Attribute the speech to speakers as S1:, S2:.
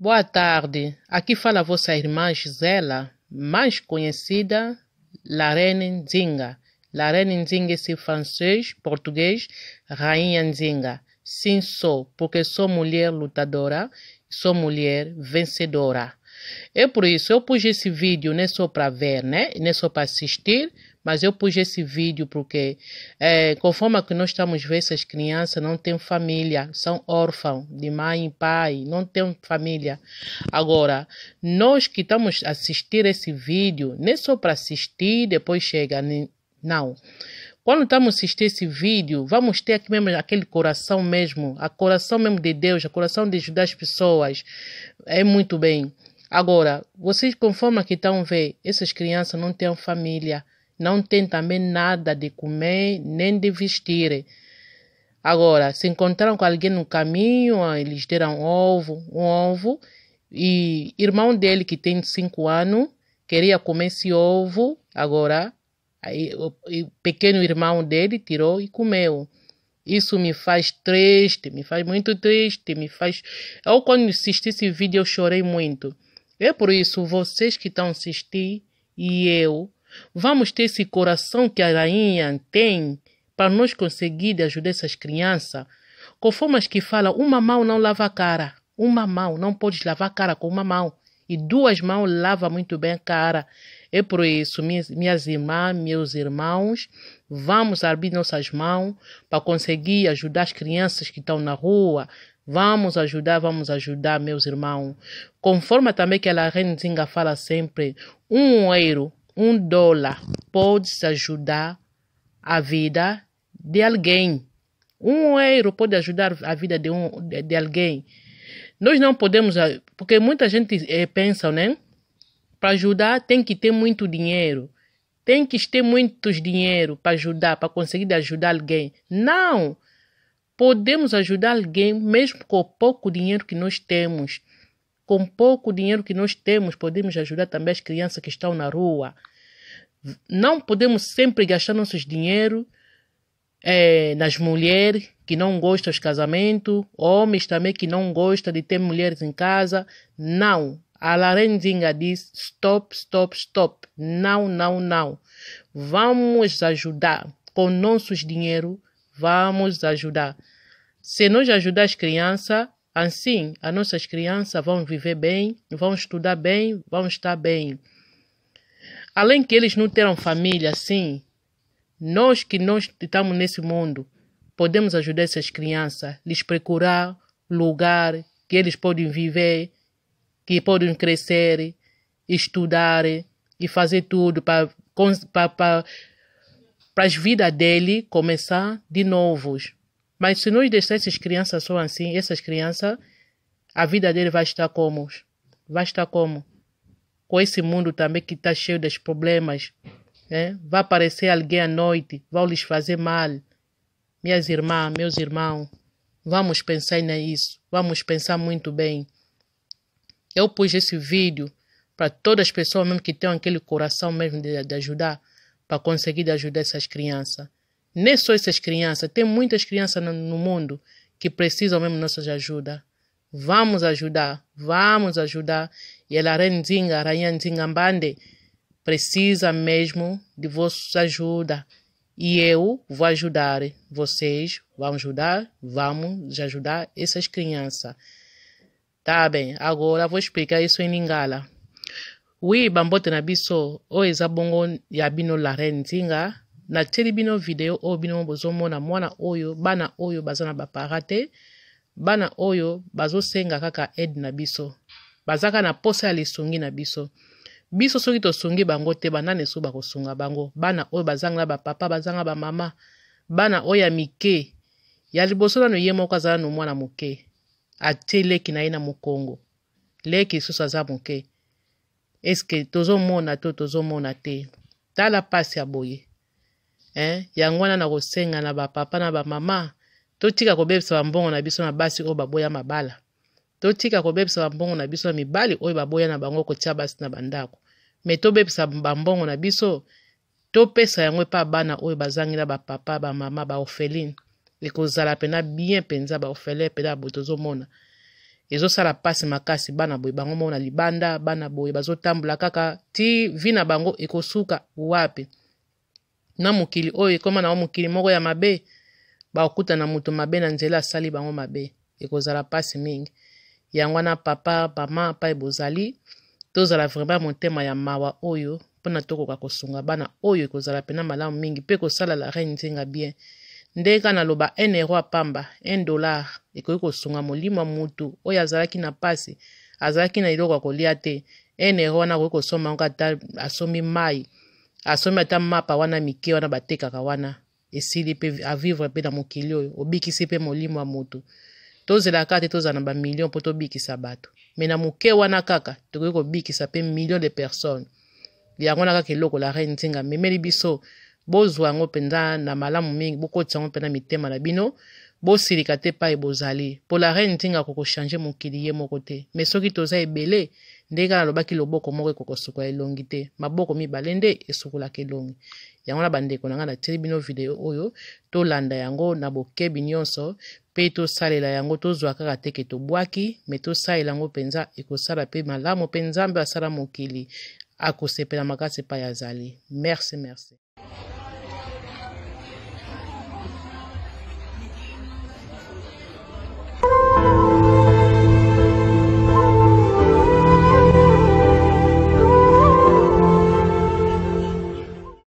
S1: Boa tarde, aqui fala a vossa irmã Gisela, mais conhecida Larene Nzinga. Larene Nzinga é francês, português, Rainha Nzinga. Sim, sou, porque sou mulher lutadora, sou mulher vencedora. É por isso, eu pus esse vídeo não é só para ver, né? Não é só para assistir, mas eu pus esse vídeo porque, conforme que nós estamos vendo, essas crianças não têm família, são órfãos de mãe e pai, não têm família. Agora, nós que estamos a assistir esse vídeo, não é só para assistir, depois chega, não. Quando estamos assistindo esse vídeo, vamos ter aqui mesmo aquele coração mesmo, a coração mesmo de Deus, a coração de ajudar as pessoas. É muito bem. Agora, vocês conforme que estão vendo, essas crianças não têm família, não têm também nada de comer, nem de vestir. Agora, se encontraram com alguém no caminho, eles deram um ovo, e irmão dele que tem 5 anos, queria comer esse ovo, agora, aí, o pequeno irmão dele tirou e comeu. Isso me faz triste, me faz muito triste, Eu, quando assisti esse vídeo, eu chorei muito. É por isso, vocês que estão assistindo e eu, vamos ter esse coração que a rainha tem para nós conseguir ajudar essas crianças. Conforme as que falam, uma mão não lava a cara. Uma mão, não pode lavar a cara com uma mão. E 2 mãos lavam muito bem a cara. É por isso, minhas irmãs, meus irmãos, vamos abrir nossas mãos para conseguir ajudar as crianças que estão na rua. Vamos ajudar, meus irmãos. Conforme também que a Larene Nzinga fala sempre, €1, $1 pode ajudar a vida de alguém. €1 pode ajudar a vida de alguém. Nós não podemos, porque muita gente pensa, né? Para ajudar tem que ter muito dinheiro. Tem que ter muitos dinheiro para ajudar, para conseguir ajudar alguém. Não! Podemos ajudar alguém mesmo com pouco dinheiro que nós temos. Com pouco dinheiro que nós temos, podemos ajudar também as crianças que estão na rua. Não podemos sempre gastar nossos dinheiro nas mulheres que não gostam dos casamentos, homens também que não gostam de ter mulheres em casa. Não. A Larene Nzinga diz stop, stop, stop. Não, não, não. Vamos ajudar com nossos dinheiro. Vamos ajudar. Se nós ajudar as crianças, assim, as nossas crianças vão viver bem, vão estudar bem, vão estar bem. Além que eles não terão família, assim, nós estamos nesse mundo, podemos ajudar essas crianças, lhes procurar lugar que eles podem viver, que podem crescer, estudar e fazer tudo para as vidas dele começar de novos. Mas se nós deixarmos essas crianças só assim, essas crianças, a vida dele vai estar como? Vai estar como? Com esse mundo também que está cheio de problemas. Vai aparecer alguém à noite, vai lhes fazer mal. Minhas irmãs, meus irmãos, vamos pensar nisso. Vamos pensar muito bem. Eu pus esse vídeo para todas as pessoas mesmo que tenham aquele coração mesmo de ajudar, para conseguir ajudar essas crianças. Nem só essas crianças, tem muitas crianças no mundo que precisam mesmo de nossa ajuda. Vamos ajudar, vamos ajudar. E a Larene Nzinga, a Rainha Nzinga Mbande, precisa mesmo de vossa ajuda. E eu vou ajudar. Vocês vão ajudar, vamos ajudar essas crianças. Tá bem, agora vou explicar isso em Lingala. Oui, bambote na biso, o ezabongo ya bino Larene Nzinga. Na teli bino video o bino bozomona mwana oyo, bana oyo bazana baparate, bana oyo bazo senga kaka aide na biso. Bazaka na posa ya lisungi na biso. Biso soki tosungi bango te banane so bakosunga bango. Bana oyo bazanga ba papa, bazanga ba mama. Bana oyo ya mike. Ya liboso nano ye moko azala no mwana moke. Atie leki na ye na mokongo. Leki susu aza moke. Eske tozomona to tozomona te. Tala pasi ya boye. Yango wana na kosenga na ba papa na ba mama. Totika kobebisa bambongo na biso na basi oyo baboya mabala. Totika kobebisa bambongo na biso na mibali oyo baboya na bango kotia basi na bandako. Me tobebisa bambongo na biso, topesa yango pa bana oyo bazangi na ba papa, ba mama, ba orpheline. Ekozala pena bien penza ba orphelin pena botozomona. ezosala pasi makasi bana boye bango mona libanda bana boye bazotambula kaka ti vina bango ekosuka wapi na mokili oyo ekoma na mokili moko ya mabe bakuta na moto mabe na nzela asali bango mabe ekozala pasi mingi yango na papa mama pa ebozali tozala vraiment motema ya mawa oyo mpona tokoka kosunga bana oyo ekozala pena malamu mingi mpe kosala la reine nzinga bien ndeka naloba 1 euro apamba 1 dollar ekoki kosunga molimo ya mutu oyo azalaki na pasi azalaki na eloko ya kolia te 1 euro wana akoki kosomba yango ata asomi mai asomi ata mapa wana mike wana batekaka wana esili mpe avivre mpe na mokili oyo obikisi mpe molimo ya mutu tozelaka te tozala na bamillion mpo tobikisa bato me na moke wana kaka tokoki kobikisa mpe million de personnes yango na kaka eloko la reine nzinga memeli biso bozwa yango mpenza na malamu mingi bokotisa yango mpenza mitema na bino bosilika te pa ebozali mpo la reine nzinga kokochange mokili ye moko te me soki toza ebele ndenge nalobaki loboko moko ekokosukola elongi te maboko mibale nde esukolaka elongi yango na bandeko na ngai natili bino video oyo tolanda yango na bokebi nyonso mpe tosalela yango tozwa kaka teke tobwaki me tosalela yango mpenza ekosala mpe malamu mpe nzambe asala mokili akosepela makasi pa yazali merci